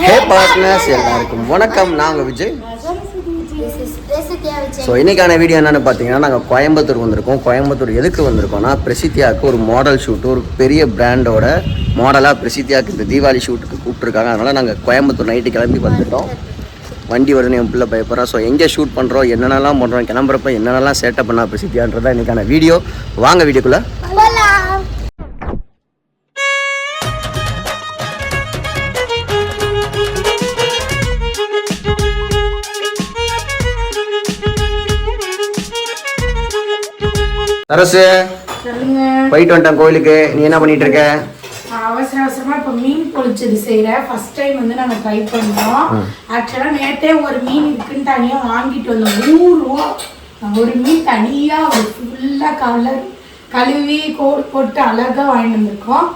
ஹே partners எல்லாருக்கும் வணக்கம். நான் உங்கள் விஜய். ஸோ இன்றைக்கான வீடியோ என்னென்னு பார்த்தீங்கன்னா, நாங்கள் கோயம்புத்தூர் வந்திருக்கோம். கோயம்புத்தூர் எதுக்கு வந்திருக்கோம்னா, பிரசித்தியாவுக்கு ஒரு மாடல் ஷூட்டு, ஒரு பெரிய பிராண்டோட மாடலாக பிரசித்தியாவுக்கு இந்த தீபாவளி ஷூட்டுக்கு கூப்பிட்ருக்காங்க. அதனால் நாங்கள் கோயம்புத்தூர் நைட்டு கிளம்பி வந்துட்டோம். வண்டி வருதுன்னு என் பிள்ளை பயப்படுறோம். ஸோ எங்கே ஷூட் பண்ணுறோம், என்னென்னலாம் பண்ணுறோம், கிளம்புறப்ப என்னென்னலாம் சேட்டப் பண்ணா பிரசித்தியான்றதான் இன்றைக்கான வீடியோ. வாங்க வீடியோக்குள்ளே. சரசு, போயிட்டு வந்துட்டேன் கோயிலுக்கு. நீ என்ன பண்ணிட்டு இருக்க? அவசர அவசரமா இப்ப மீன் பொழிச்சது செய்யறேன். ஃபர்ஸ்ட் டைம் வந்து நாங்க ட்ரை பண்றோம். ஆக்சுவலா நேத்தே ஒரு மீன் இருக்குன்னு தனியா வாங்கிட்டு வந்தோம். 100 ரூபா ஒரு மீன் தனியா ஃபுல்லா கழுவி போட்டு அழகா வாங்கிட்டு வந்திருக்கோம்.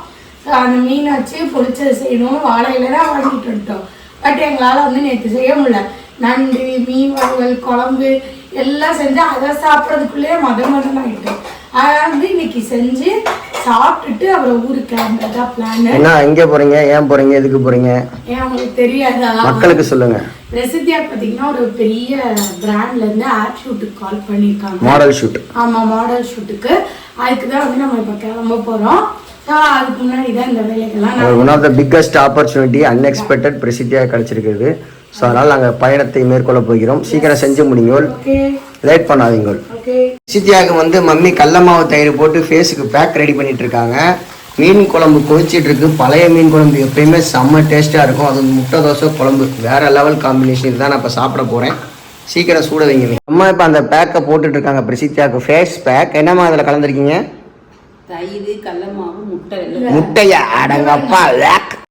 அந்த மீனை வச்சு பொழிச்சது செய்யணும். வாழையில தான் வாங்கிட்டு வந்துட்டோம். பட் எங்களால் வந்து நேற்று செய்ய முடியல. நண்டு, மீன் வறுவல், குழம்பு எல்லாம் செஞ்சு அதை சாப்பிட்றதுக்குள்ளேயே மதம் ஆகிட்டோம். அதனால வந்து இன்னைக்கு செஞ்சு சாப்பிட்டுட்டு அப்புறம் ஊருக்கு கிளம்புறதா பிளான். என்ன எங்கே போறீங்க, ஏன் போறீங்க, எதுக்கு போறீங்க? ஏன் உங்களுக்கு தெரியாதா? மக்களுக்கு சொல்லுங்க. பிரசித்தியா பார்த்தீங்கன்னா ஒரு பெரிய பிராண்ட்ல இருந்து ஆட் ஷூட்டுக்கு கால் பண்ணியிருக்காங்க. Model shoot. ஆமா, மாடல் ஷூட்டுக்கு. அதுக்கு தான் வந்து நம்ம இப்போ கிளம்ப போறோம். அதுக்கு முன்னாடி தான் இந்த வேலைகள்லாம் one of the biggest opportunity unexpected பிரசித்தியா கிடைச்சிருக்குது. ஸோ அதனால் நாங்கள் பயணத்தை மேற்கொள்ள போகிறோம். சீக்கிரம் செஞ்சு முடிங்க, லேட் பண்ணாதீங்க. பிரசித்தியாவுக்கு வந்து மம்மி கடல மாவு தயிர் போட்டு ஃபேஸுக்கு பேக் ரெடி பண்ணிட்டு இருக்காங்க. மீன் குழம்பு கொதிச்சிட்டு இருக்கு. பழைய மீன் குழம்பு எப்பயுமே செம்ம டேஸ்ட்டாக இருக்கும். அது முட்டை தோசை குழம்பு வேற லெவல் காம்பினேஷன். இதுதான் நான் இப்போ சாப்பிட போகிறேன். சீக்கிரம் சூட வைங்க. அம்மா இப்போ அந்த பேக்கை போட்டுட்டு இருக்காங்க பிரசித்தியாவுக்கு ஃபேஸ் பேக். என்னம்மா அதில் கலந்துருக்கீங்க? தயிர், கடல மாவு, முட்டையா? அடங்கப்பா.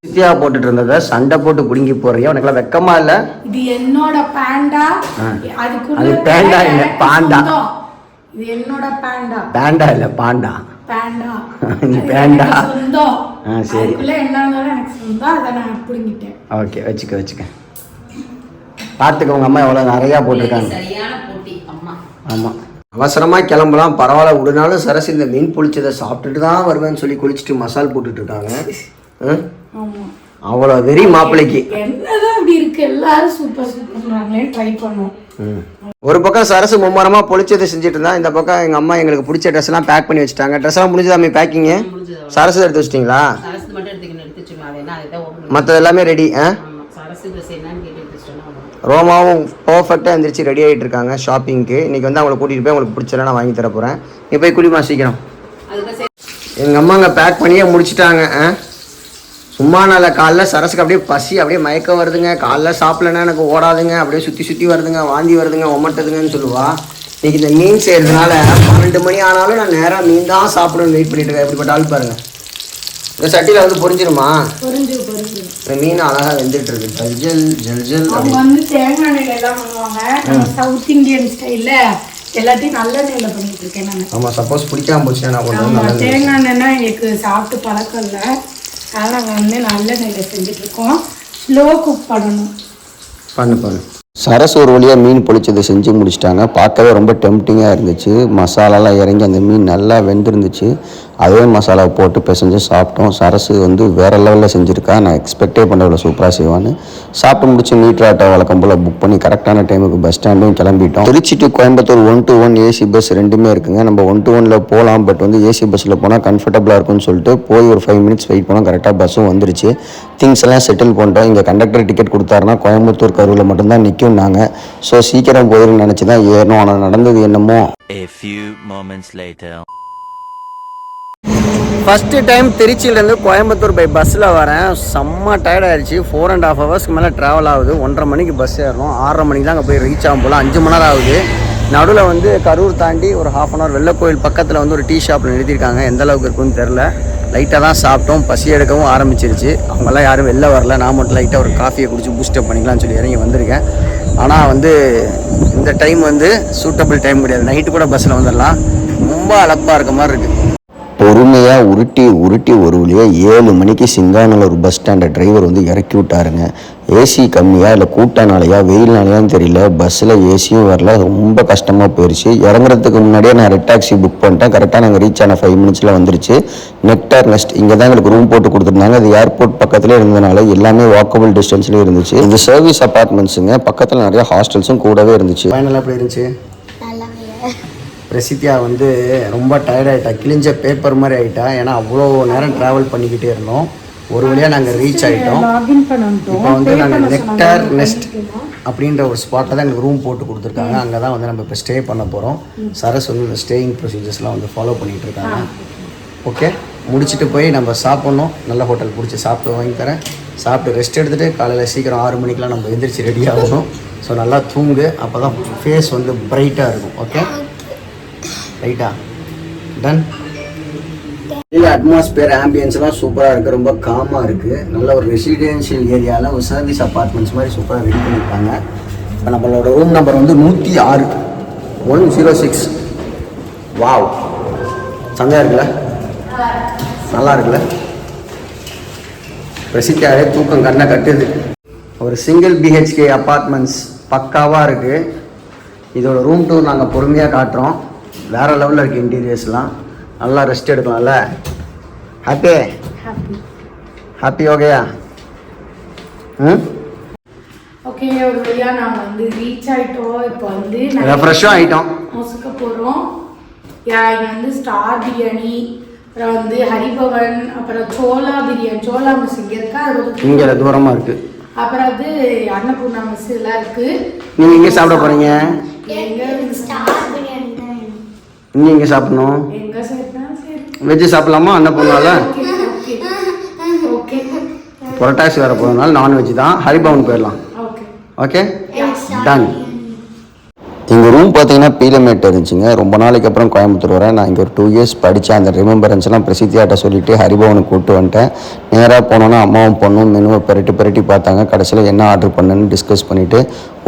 பிரசித்தியா போட்டுட்டு இருந்தத சண்டை போட்டு குடுங்கி போறியா? உனக்குலாம் வெக்கமா இல்ல? இது என்னோட பாண்டா. அது பேண்டா இல்ல, பாண்டா. இது என்னோட பாண்டா. பேண்டா இல்ல, பாண்டா. பாண்டா. நீ பேண்டா. சொந்தம். சரி. அதுக்குள்ள என்னன்னாலும் எனக்கு சொந்தம். அத நான் புடிங்கிட்டேன். ஓகே, வெச்சுக்க. பாத்துக்க, உங்க அம்மா எவ்வளவு நிறைய போட்டிருக்காங்க. சரியான போட்டி அம்மா. ஆமா, அவசரமா கிளம்பலாம், பரவாயில்ல விடுனாலும் சரசு இந்த மீன் பொழிச்சதை சாப்பிட்டுட்டு தான் வருவேன்னு சொல்லி குளிச்சுட்டு மசால் போட்டுட்டு இருக்காங்க. அவ்வளோ வெறி மாப்பிள்ளைக்கு. என்னதான் அப்படி இருக்கு, எல்லாரும் சூப்பர் சூப்பர் ட்ரை பண்ணுவோம். ஒரு பக்கம் சரசு மும்மரமா பொழிச்சதை செஞ்சுட்டு இருந்தா, இந்த பக்கம் எங்க அம்மா எங்களுக்கு பிடிச்ச ட்ரெஸ் எல்லாம் பேக் பண்ணி வச்சுட்டாங்க. ட்ரெஸ் எல்லாம் முடிஞ்சதாமே பேக்கிங்? சரசு எடுத்து வச்சிட்டீங்களா? மற்றது எல்லாமே ரெடி. ரோமாவும் பர்ஃபெக்டாக எழுந்திரிச்சு ரெடி ஆகிட்டு இருக்காங்க ஷாப்பிங்க்கு. இன்னைக்கு வந்து அவங்களை கூட்டிகிட்டு போய் உங்களுக்கு பிடிச்சலாம் நான் வாங்கி தர போகிறேன். நீ போய் குடிமா சீக்கிரம். எங்கள் அம்மா அங்கே பேக் பண்ணியே முடிச்சுட்டாங்க. சும்மா நல்ல காலைல சரசுக்கு அப்படியே பசி, அப்படியே மயக்கம் வருதுங்க. காலைல சாப்பிட்லன்னா எனக்கு ஓடாதுங்க, அப்படியே சுற்றி வருதுங்க, வாந்தி வருதுங்க, ஒமட்டுதுங்கன்னு சொல்லுவா. இன்னைக்கு இந்த மீன் செய்கிறதுனால 12 மணி ஆனாலும் நான் நேராக மீன் தான் சாப்பிடணும்னு வெயிட் பண்ணிட்டு இருக்கேன். எப்படிப்பட்ட ஆள் பாருங்க. இந்த சட்டியில் வந்து பொரிஞ்சிருமா? இந்த மீன் அழகாக வெந்துட்டு இருக்கு. ஜல் அவங்க வந்து தேங்காய் எண்ணெயில எல்லாம் பண்ணுவாங்க. சவுத் இந்தியன் ஸ்டைல்ல எல்லாத்தையும் நல்ல எண்ணெயில பண்ணிட்டு இருக்கேன் நான். ஆமாம், சப்போஸ் பிடிக்காம போச்சுன்னா நான் கொண்டு தேங்காய் எண்ணெய்னா எங்களுக்கு சாப்பிட்டு பழக்கம் இல்லை. அதனால் நாங்கள் வந்து நல்ல எண்ணெயில செஞ்சுட்டு இருக்கோம். ஸ்லோ குக் பண்ணணும். பண்ணு. சரசு ஒரு வழியாக மீன் பொழிச்சதை செஞ்சு முடிச்சிட்டாங்க. பார்க்கவே ரொம்ப டெம்டிங்காக இருந்துச்சு. மசாலாலாம் இறங்கி அந்த மீன் நல்லா வெந்திருந்துச்சு. அதே மசாலாவை போட்டு பிசைஞ்சு சாப்பிட்டோம். சரசு வந்து வேறு லெவலில் செஞ்சுருக்கா. நான் எக்ஸ்பெக்டே பண்ணுறவளை சூப்பராக செய்வான்னு. சாப்பிட்டு முடிச்சு மீட்ராட்டை வழக்கம் போல் புக் பண்ணி கரெக்டான டைமுக்கு பஸ் ஸ்டாண்டும் கிளம்பிட்டோம். Trichy to Coimbatore 1 to 1 AC bus ரெண்டுமே இருக்குங்க. நம்ம 1 to 1 போகலாம். பட் வந்து ஏசி பஸ்ஸில் போனால் கம்ஃபர்டபுளாக இருக்கும்னு சொல்லிட்டு போய் ஒரு 5 minutes வெயிட் பண்ணோம். கரெக்டாக பஸ்ஸும் வந்துருச்சு. திங்ஸ் எல்லாம் செட்டில் பண்ணிட்டோம். இங்கே கண்டக்டர் டிக்கெட் கொடுத்தாருன்னா கோயம்புத்தூர் கரூரில் மட்டும்தான் நிற்கும்னாங்க. ஸோ சீக்கிரம் போயிடுன்னு நினச்சி தான் ஏறணும். ஆனால் நடந்தது என்னமோ. ஃபஸ்ட்டு டைம் திருச்சியிலேருந்து கோயம்புத்தூர் பை பஸ்ஸில் வரேன். செம்ம டயர்ட் ஆகிடுச்சு. 4.5 ஹவர்ஸ்க்கு மேலே ட்ராவல் ஆகுது. 1:30 மணிக்கு பஸ் ஏறணும். 6:30 மணிக்கு தான் அங்கே போய் ரீச் ஆகும் போல். 5 மணி நேரம் ஆகுது. நடுவில் வந்து கரூர் தாண்டி ஒரு 1/2 hour வெள்ளக்கோயில் பக்கத்தில் வந்து ஒரு டீ ஷாப்பில் நிறுத்திருக்காங்க. எந்த அளவுக்கு இருக்குன்னு தெரில. லைட்டாக தான் சாப்பிட்டோம். பசி எடுக்கவும் ஆரம்பிச்சிருச்சு. அவங்கெல்லாம் யாரும் வெளில வரல. நான் மட்டும் லைட்டாக ஒரு காஃபியை குடிச்சு பூஸ்டப் பண்ணிக்கலாம்னு சொல்லி இறங்கி வந்திருக்கேன். ஆனால் வந்து இந்த டைம் வந்து சூட்டபிள் டைம் கிடையாது. நைட்டு கூட பஸ்ஸில் வந்துடலாம். ரொம்ப அலப்பாக இருக்க மாதிரி இருக்குது. பொறுமையாக உருட்டி ஒரு வழியாக 7 மணிக்கு சிங்கானூர் பஸ் ஸ்டாண்டை டிரைவர் வந்து இறக்கி விட்டாருங்க. ஏசி கம்மியாக இல்லை கூட்டனாலையா வெயில்னாலையான்னு தெரியல, பஸ்ஸில் ஏசியும் வரல, ரொம்ப கஷ்டமாக போயிடுச்சு. இறங்குறதுக்கு முன்னாடியே நான் ரெட் டாக்ஸி புக் பண்ணிட்டேன். கரெக்டாக நாங்கள் ரீச் ஆன 5 மினிட்ஸில் வந்துருச்சு. நெக்டார் நெஸ்ட் இங்கே தான் எங்களுக்கு ரூம் போட்டு கொடுத்துருந்தாங்க. அது ஏர்போர்ட் பக்கத்துலேயே இருந்ததுனால எல்லாமே வாக்கபிள் டிஸ்டன்ஸ்லேயே இருந்துச்சு. இது சர்வீஸ் அப்பார்ட்மெண்ட்ஸுங்க, பக்கத்தில் நிறைய ஹாஸ்டல்ஸும் கூடவே இருந்துச்சு. ஃபைனலாக எப்படி இருந்துச்சு? பிரசித்தியா வந்து ரொம்ப டயர்டாகிட்டா, கிழிஞ்ச பேப்பர் மாதிரி ஆகிட்டா. ஏன்னா அவ்வளோ நேரம் ட்ராவல் பண்ணிக்கிட்டே இருந்தோம். ஒரு வழியாக நாங்கள் ரீச் ஆகிட்டோம். இப்போ வந்து நாங்கள் நெக்டார் நெஸ்ட் அப்படின்ற ஒரு ஸ்பாட்டில் தான் எங்களுக்கு ரூம் போட்டு கொடுத்துருக்காங்க. அங்கே தான் வந்து நம்ம இப்போ ஸ்டே பண்ண போகிறோம். சரஸ் வந்து இந்த ஸ்டேயிங் ப்ரொசீஜர்ஸ்லாம் வந்து ஃபாலோ பண்ணிகிட்டு இருக்காங்க. ஓகே, முடிச்சுட்டு போய் நம்ம சாப்பிட்ணும். நல்ல ஹோட்டல் பிடிச்சி சாப்பிட்டு வாங்கி தரேன். சாப்பிட்டு ரெஸ்ட் எடுத்துகிட்டு காலையில் சீக்கிரம் 6 மணிக்கெலாம் நம்ம எந்திரிச்சு ரெடி ஆகணும். ஸோ நல்லா தூங்கு, அப்போ தான் ஃபேஸ் வந்து பிரைட்டாக இருக்கும். ஓகே ரைட்டா? டன். இல்லை, அட்மாஸ்பியர் ஆம்பியன்ஸ்லாம் சூப்பராக இருக்குது, ரொம்ப காமாக இருக்குது. நல்ல ஒரு ரெசிடென்ஷியல் ஏரியாவில் ஒரு சர்வீஸ் அப்பார்ட்மெண்ட்ஸ் மாதிரி சூப்பராக ரெடி பண்ணியிருக்காங்க. இப்போ நம்மளோட ரூம் நம்பர் வந்து 106 106. வாவ், சந்தையாக இருக்குல்ல, நல்லா இருக்குல்ல. பிரசித்தியாவே தூக்கம் கண்ணை கட்டுது. ஒரு சிங்கிள் பிஹெச்கே அப்பார்ட்மெண்ட்ஸ் பக்காவாக இருக்குது. இதோட ரூம் டூர் நாங்கள் பொறுமையாக காட்டுறோம். வேறு லெவலில் இருக்குது இன்டீரியர்ஸ்லாம். நல்லா ரெஸ்ட் எடுக்கலாம்ல. ஹாப்பி ஹாப்பி ஓகேயா? ஓகே, ஒரு வழியா நாங்க வந்து ரீச் ஆயிட்டோம். இப்போ வந்து ரெஃப்ரெஷ்ஷும் ஆகிட்டோம். மொசுக்க போகிறோம். இங்கே வந்து ஸ்டார் பிரியாணி, அப்புறம் வந்து ஹரிபவன், அப்புறம் சோலா பிரியாணி, சோலா மிஸ் இங்கே இருக்கா, அது இங்கே தூரமாக இருக்குது. அப்புறம் அது அன்னபூர்ணா மிஸ் எல்லாம் இருக்கு. நீங்கள் எங்கே சாப்பிட போகிறீங்க? நீங்கள் எங்கே சாப்பிடணும்? வெஜ்ஜு சாப்பிடலாமா? அன்னபூர்ணால புரட்டாசி வர போகிறதுனால நான்வெஜ் தான். ஹரிபவன் போயிடலாம். Okay done. எங்கள் ரூம் பார்த்தீங்கன்னா பீலமேட் இருந்துச்சுங்க. ரொம்ப நாளைக்கு அப்புறம் கோயம்புத்தூர் வரேன். நான் இங்கே ஒரு 2 இயர்ஸ் படித்தேன். அந்த ரிமெம்பரன்ஸ்லாம் பிரசித்தியாட்ட சொல்லிவிட்டு ஹரிபவனுக்கு கூப்பிட்டு வந்துட்டேன். நேராக போனோன்னா அம்மாவும் பொண்ணும் மெனுவை பெரட்டி பார்த்தாங்க. கடைசியில் என்ன ஆர்டர் பண்ணுன்னு டிஸ்கஸ் பண்ணிவிட்டு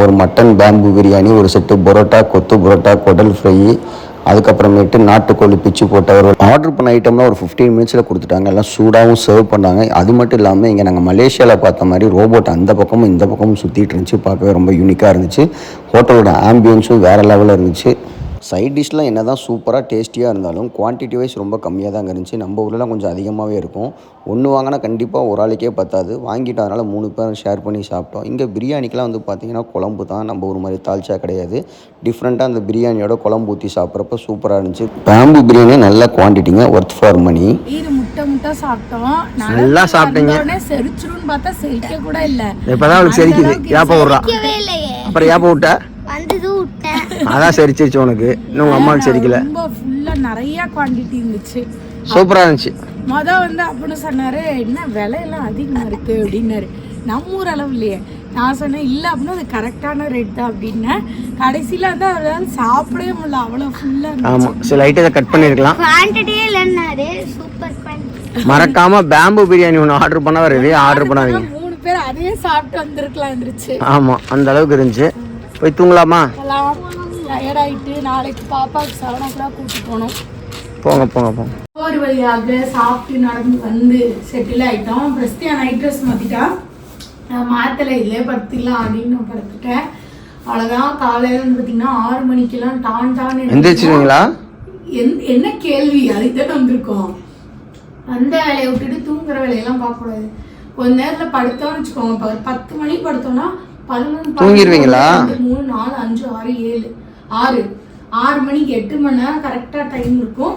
ஒரு மட்டன் பேம்பு பிரியாணி, ஒரு செட்டு பரோட்டா, கொத்து பரோட்டா, குடல் ஃப்ரை, அதுக்கப்புறமேட்டு நாட்டுக்கோழி பிச்சு போட்டவர் ஆர்டர் பண்ண ஐட்டம்லாம் ஒரு 15 மினிட்ஸில் கொடுத்துட்டாங்க. எல்லாம் சூடாகவும் சர்வ் பண்ணாங்க. அது மட்டும் இல்லாமல் இங்கே நாங்கள் மலேசியாவில் பார்த்த மாதிரி ரோபோட் அந்த பக்கமும் இந்த பக்கமும் சுற்றிட்டு இருந்துச்சு. பார்க்கவே ரொம்ப யூனிக்காக இருந்துச்சு. ஹோட்டலோட ஆம்பியன்ஸும் வேறு லெவலில் இருந்துச்சு. சைட் டிஷ்லாம் என்ன தான் சூப்பராக டேஸ்டியாக இருந்தாலும் குவான்டிட்டி வைஸ் ரொம்ப கம்மியாக தான் இருந்துச்சு. நம்ம ஊர்லலாம் கொஞ்சம் அதிகமாகவே இருக்கும். ஒன்று வாங்கினா கண்டிப்பாக ஒரு ஆளுக்கே பத்தாது. வாங்கிட்டு அதனால் 3 பேர் ஷேர் பண்ணி சாப்பிட்டோம். இங்கே பிரியாணிக்கெலாம் வந்து பார்த்திங்கன்னா குழம்பு தான், நம்ம ஒரு மாதிரி தால்ச்சா கிடையாது. டிஃப்ரெண்ட்டாக அந்த பிரியாணியோட குழம்பு ஊற்றி சாப்பிட்றப்ப சூப்பராக இருந்துச்சு. பேம்பு பிரியாணி நல்ல குவான்டிட்டிங்க, ஒர்த் ஃபார் மணி. முட்டை சாப்பிட்டோம். நல்லா சாப்பிட்டீங்க. செரிச்சிருன்னு பார்த்தா செரிக்க கூட இல்லை. இப்போதான் அவளுக்கு செரிக்குது. ஏப்ப விட்றா, அப்புறம் ஏப்ப விட்ட அதான் சரிச்சிருச்சு உனக்கு. இன்னும் உங்க அம்மாவுக்கு சரிக்கல. ரொம்ப ஃபுல்லா நிறைய குவாண்டிட்டி இருந்துச்சு. சூப்பரா இருந்துச்சு. வந்து அப்படின்னு சொன்னாரு, என்ன விலையெல்லாம் அதிகமா இருக்கு அப்படின்னாரு. நம்ம ஊர் அளவு இல்லையே. நான் சொன்னேன் இல்லை அப்படின்னா அது கரெக்டான ரேட் தான் அப்படின்னா. கடைசியில வந்து அவரால் சாப்பிடவே முடியல, அவ்வளோ ஃபுல்லா. ஆமா, சில ஐட்டத்தை கட் பண்ணிருக்கலாம். மறக்காம பேம்பு பிரியாணி ஒன்று ஆர்டர் பண்ண வரவே ஆர்டர் பண்ணாதீங்க. 3 பேர் அதையே சாப்பிட்டு வந்திருக்கலாம் இருந்துச்சு. ஆமா, அந்த அளவுக்கு இருந்துச்சு. போய் தூங்கலாமா? டயர்ட் ஆயிட்டு நாளைக்கு பாப்பாவுக்கு 7 o'clock கூட்டிட்டு போகணும். போங்க. ஒரு வழியாக சாப்பிட்டு நடந்து வந்து செட்டில் ஆயிட்டோம். பிரஸ்தியா நைட் ட்ரெஸ் மாத்திட்டா, மாத்தலை இல்லை படுத்துக்கலாம் அப்படின்னு நான் படுத்துட்டேன். அவ்வளோதான். காலையில வந்து பார்த்தீங்கன்னா 6 மணிக்கெல்லாம் டான் எந்திரிச்சிருவீங்களா? என்ன கேள்வி, அதுதான் வந்திருக்கோம். அந்த வேலையை விட்டுட்டு தூங்குற வேலையெல்லாம் பார்க்கக்கூடாது. கொஞ்ச நேரத்தில் படுத்தோம்னு வச்சுக்கோங்க. 10 மணிக்கு படுத்தோம்னா 11 தூங்கிடுவீங்களா? 3 4 5 6 6 மணிக்கு 8 மணி நேரம் கரெக்டாக டைம் இருக்கும்.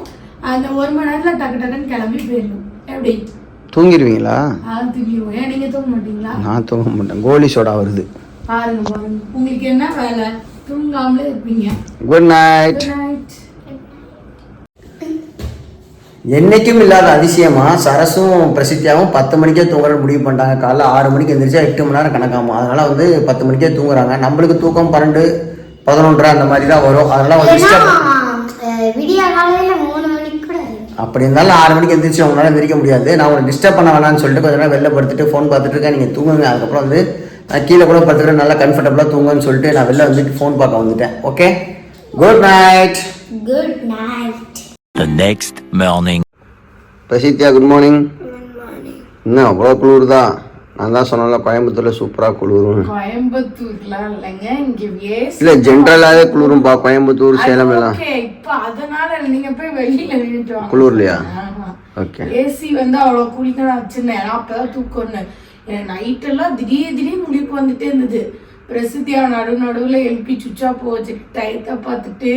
அந்த 1 மணி நேரத்தில் டக்குன்னு கிளம்பி போயிடணும். எப்படி தூங்கிடுவீங்களா? தூங்கிடுவோம். ஏன் நீங்கள் தூங்க மாட்டீங்களா? நான் தூங்க மாட்டேன். கோலி சோடா வருது பாருங்க. உங்களுக்கு என்ன வேலை? தூங்காமலே இருப்பீங்க. Good night. என்னைக்கும் இல்லாத அதிசயமா சரசும் பிரசித்தியாவும் 10 மணிக்கே தூங்குற முடிவு பண்ணிட்டாங்க. காலைல 6 மணிக்கு எந்திரிச்சா 8 மணி நேரம் கணக்காகும். அதனால வந்து 10 மணிக்கே தூங்குறாங்க. நம்மளுக்கு தூக்கம் 12 11 அந்த மாதிரி தான் வரும். அதனால ஒரு அப்படி இருந்தாலும் 6 மணிக்கு எந்திரிச்சு அவங்களால எந்திரிக்க முடியாது. நான் உங்களை டிஸ்டர்ப் பண்ண வேணாம்னு சொல்லிட்டு கொஞ்ச நேரம் வெளில படுத்துட்டு ஃபோன் பார்த்துட்டு இருக்கேன். நீங்கள் தூங்குங்க. அதுக்கப்புறம் வந்து நான் கீழே கூட படுத்துட்டு நல்லா கம்ஃபர்டபுளாக தூங்குன்னு சொல்லிட்டு நான் வெளில வந்துட்டு ஃபோன் பார்க்க வந்துட்டேன். Okay, good night. The next morning. பிரசித்தியா, good morning. என்ன அவ்வளோ குளிர் தான்? நான் தான் சொன்னேன்ல கோயம்புத்தூரில் சூப்பராக குளிரும். கோயம்புத்தூர்லாம் இல்லைங்க, இங்க ஏசி இல்லை ஜென்ரலாகவே குளிரும்பா கோயம்புத்தூர் சேலம் எல்லாம். ஓகே, இப்போ அதனால நீங்க போய் வெளியில நின்றுட்டு வாங்க. குளிர்லையா? ஆமா. ஓகே. ஏசி வந்து அவ்வளோ கூலிங்க நான் வச்சிருந்தேன். ஏன்னா அப்பதான் தூக்கம்னு நைட்டெல்லாம் திடீர்னு முழிப்பு வந்துட்டே இருந்தது. பிரசித்தியா நடுவில் எழுப்பி சுவிட்சா போச்சு, டயத்தை பார்த்துட்டு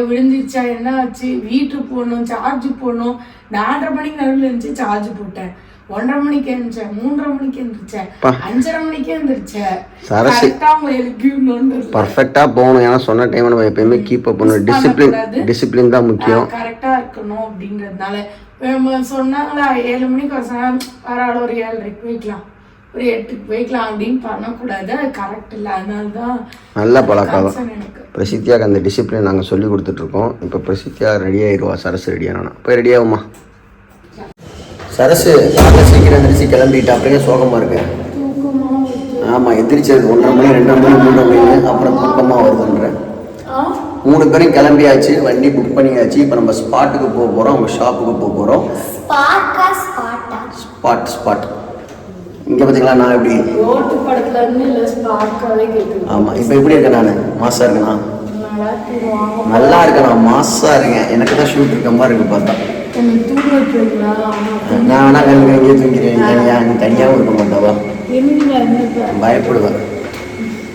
விழுந்துருச்சா என்ன ஆச்சு, வீட்டுக்கு போகணும், சார்ஜ் போடணும். 4:30 மணிக்கு நடுவில் இருந்துச்சு, சார்ஜ் போட்டேன். 1:30 மணிக்கு எழுந்திரிச்சேன், 3:30 மணிக்கு எழுந்திரிச்சேன், 5:30 மணிக்கு எழுந்திரிச்சேன். பர்ஃபெக்டாக போகணும். ஏன்னா சொன்ன டைம் நம்ம எப்பயுமே கீப் அப் பண்ணணும். டிசிப்ளின் தான் முக்கியம். கரெக்டாக இருக்கணும் அப்படின்றதுனால சொன்னாங்களா 7 மணிக்கு ஒரு சொன்னாங்க, பரவாயில்ல ஒரு 7:30க்கு போய்க்கலாம், ஒரு 8க்கு போய்க்கலாம் அப்படின்னு பண்ணக்கூடாது. அது கரெக்ட் இல்லை. அதனால தான் நல்ல பழக்கம் எனக்கு. பிரசித்தியாவுக்கு அந்த டிசிப்ளின் நாங்கள் சொல்லி கொடுத்துட்ருக்கோம். இப்போ பிரசித்தியா ரெடி ஆயிடுவா. சரசு ரெடியானா போய் ரெடி ஆகுமா? சரசு காலைல சீக்கிரம் எந்திரிச்சு கிளம்பிட்டு அப்படியே சோகமாக இருக்கு. ஆமாம், எந்திரிச்சது 1:30 மணி 2:00 மணி 3:00 மணி அப்புறம் தூக்கமாக வருதுன்ற. 3 பேரும் கிளம்பியாச்சு, வண்டி புக் பண்ணியாச்சு. இப்போ நம்ம ஸ்பாட்டுக்கு போக போகிறோம், அவங்க ஷாப்புக்கு போக போகிறோம். ஸ்பாட் இங்கே பார்த்தீங்களா நான் எப்படி ரோட்டு படத்துல இருந்து இல்லை ஸ்பார்க்காவே கேட்டு. ஆமாம், இப்போ எப்படி இருக்கேன் நான்? மாசாக இருக்கேனா? நல்லா இருக்கேன், நான் மாசாக இருக்கேன். எனக்கு தான் ஷூட் இருக்க மாதிரி இருக்கு பார்த்தா. நான் வேணா எங்கேயே தூங்கிறேன். நீ தனியாகவும் இருக்க மாட்டாவா? பயப்படுவேன்.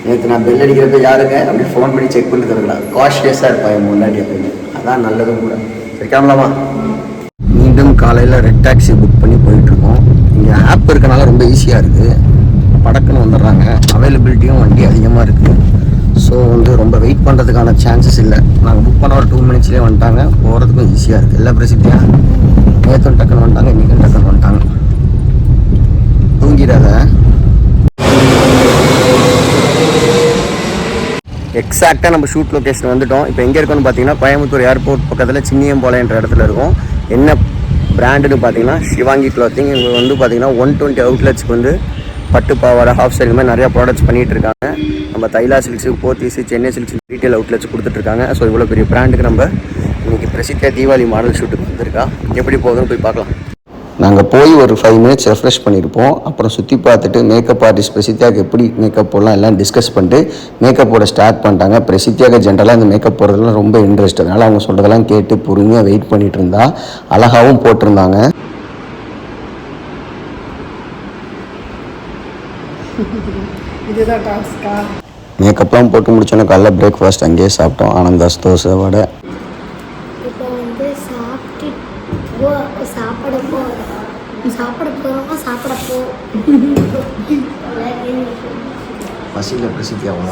நேற்று நான் பெல் அடிக்கிறப்ப யாருங்க அப்படி ஃபோன் பண்ணி செக் பண்ணி தருக்கலாம். காஷியஸாக இருப்பா என் முன்னாடி எப்பயுமே. அதான் நல்லதும் கூட. சரி கிளம்பலாமா? மீண்டும் காலையில் ரெட் டாக்ஸி புக் பண்ணி போயிட்டுருக்கோம். இங்கே ஆப் இருக்கனால ரொம்ப ஈஸியாக இருக்குது. படக்குன்னு வந்துடுறாங்க. அவைலபிலிட்டியும் வண்டி அதிகமாக இருக்குது. ஸோ வந்து ரொம்ப வெயிட் பண்ணுறதுக்கான சான்சஸ் இல்லை. நாங்கள் புக் பண்ண ஒரு 2 மினிட்ஸ்லேயே வந்துட்டாங்க. போகிறதுக்கும் ஈஸியாக இருக்குது. எல்லா பிரசித்தியாக நேற்றும் டக்குன்னு வந்துட்டாங்க, இன்றைக்கும் டக்குன்னு வந்துட்டாங்க. தூங்கிடாத. எக்ஸாக்டாக நம்ம ஷூட் லொக்கேஷன் வந்துவிட்டோம். இப்போ எங்கே இருக்கோன்னு பார்த்தீங்கன்னா கோயம்புத்தூர் ஏர்போர்ட் பக்கத்தில் சின்னியம்பாளையன்ற இடத்துல இருக்கும். என்ன பிராண்டுன்னு பார்த்தீங்கன்னா ஷிவாங்கி க்ளாத்திங். இங்கே வந்து பார்த்தீங்கன்னா 120 அவுட்லெட்ஸ்க்கு வந்து பட்டு பாவாடை, ஹாஃப் சைடு மாதிரி நிறையா ப்ராடக்ட்ஸ் பண்ணிகிட்டு இருக்காங்க. நம்ம Thaila silks, Pothys, Chennai silks retail outlets கொடுத்துட்ருக்காங்க. ஸோ இவ்வளோ பெரிய பிராண்டுக்கு நம்ம இன்றைக்கி பிரசித்தியா தீபாவளி மாடல் ஷூட்டுக்கு வந்திருக்கா. எப்படி போகுதுன்னு போய் பார்க்கலாம். நாங்கள் போய் ஒரு 5 மினிட்ஸ் ரெஃப்ரெஷ் பண்ணியிருப்போம். அப்புறம் சுற்றி பார்த்துட்டு மேக்கப் ஆர்டிஸ்ட் பிரசித்தியாவுக்கு எப்படி மேக்கப் போடலாம் எல்லாம் டிஸ்கஸ் பண்ணிட்டு மேக்கப் போட ஸ்டார்ட் பண்ணிட்டாங்க. பிரசித்தியாவுக்கு ஜென்ரலாக இந்த மேக்கப் போடுறதுலாம் ரொம்ப இன்ட்ரெஸ்ட். அதனால் அவங்க சொல்கிறதெல்லாம் கேட்டு பொறுமையாக வெயிட் பண்ணிகிட்டு இருந்தா. அழகாகவும் போட்டிருந்தாங்க. இதுதான் டாஸ்கா. மேக்கப்லாம் போட்டு முடிச்சோன்னா காலைல பிரேக்ஃபாஸ்ட் அங்கேயே சாப்பிட்டோம். ஆனந்தாஸ் தோசை வடை. இப்போ வந்து சாப்பிட போகிறோம். பசியில் பிரசித்தியாகும்.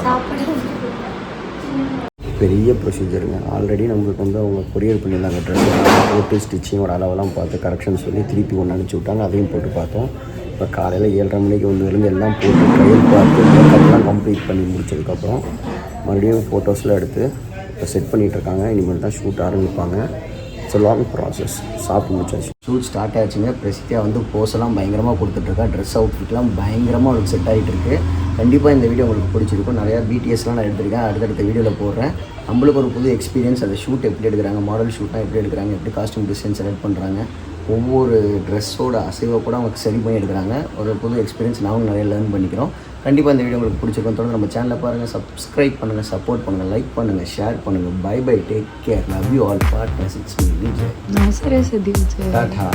பெரிய ப்ரொசீஜருங்க. ஆல்ரெடி நம்மளுக்கு வந்து அவங்க கொரியர் பண்ணியிருந்தாங்க. ட்ரெஸ் போட்டு ஸ்டிச்சிங்கோட அளவெல்லாம் பார்த்து கரெக்ஷன் சொல்லி திருப்பி ஒன்று அனுப்பிச்சி விட்டாங்க. அதையும் போட்டு பார்த்தோம். இப்போ காலையில் 7:30 மணிக்கு வந்து எல்லாம் போட்டு ட்ரையல் பார்த்து மேக்கப்லாம் கம்ப்ளீட் பண்ணி முடிச்சதுக்கப்புறம் மறுபடியும் ஃபோட்டோஸ்லாம் எடுத்து இப்போ செட் பண்ணிகிட்ருக்காங்க. இனிமேல் தான் ஷூட் ஆரம்பிப்பாங்க. It's long process. சாப்பிட்டு முடிச்சாச்சு. ஷூட் ஸ்டார்ட் ஆச்சுங்க. பிரசித்தியா வந்து போஸெல்லாம் பயங்கரமாக கொடுத்துட்ருக்கா. ட்ரெஸ் அவுட்ஃபிட்லாம் பயங்கரமாக அவளுக்கு செட் ஆகிட்டு இருக்குது. கண்டிப்பாக இந்த வீடியோ உங்களுக்கு பிடிச்சிருக்கும். நிறையா பிடிஎஸ்லாம் நான் எடுத்திருக்கேன். அடுத்தடுத்த வீடியோவில் போடுறேன். நம்மளுக்கு ஒரு புது எக்ஸ்பீரியன்ஸ். அந்த ஷூட் எப்படி எடுக்கிறாங்க, மாடல் ஷூட்லாம் எப்படி எடுக்கிறாங்க, எப்படி காஸ்டியூம் டிசைன் செலக்ட் பண்ணுறாங்க, ஒவ்வொரு ட்ரெஸ்ஸோட அசைவை கூட அவங்க சரி பண்ணி எடுக்கிறாங்க. ஒரு புது எக்ஸ்பீரியன்ஸ் நாங்களும் நிறைய லேர்ன் பண்ணிக்கிறோம். கண்டிப்பாக இந்த வீடியோ உங்களுக்கு பிடிச்சிருக்கும். தொடர்ந்து நம்ம சேனலை பாருங்கள், சப்ஸ்கிரைப் பண்ணுங்கள், சப்போர்ட் பண்ணுங்கள், லைக் பண்ணுங்கள், ஷேர் பண்ணுங்கள். Bye bye, take care, love you all partners. It's me Vijay. நான் சரியா சதி விஜய். டாடா.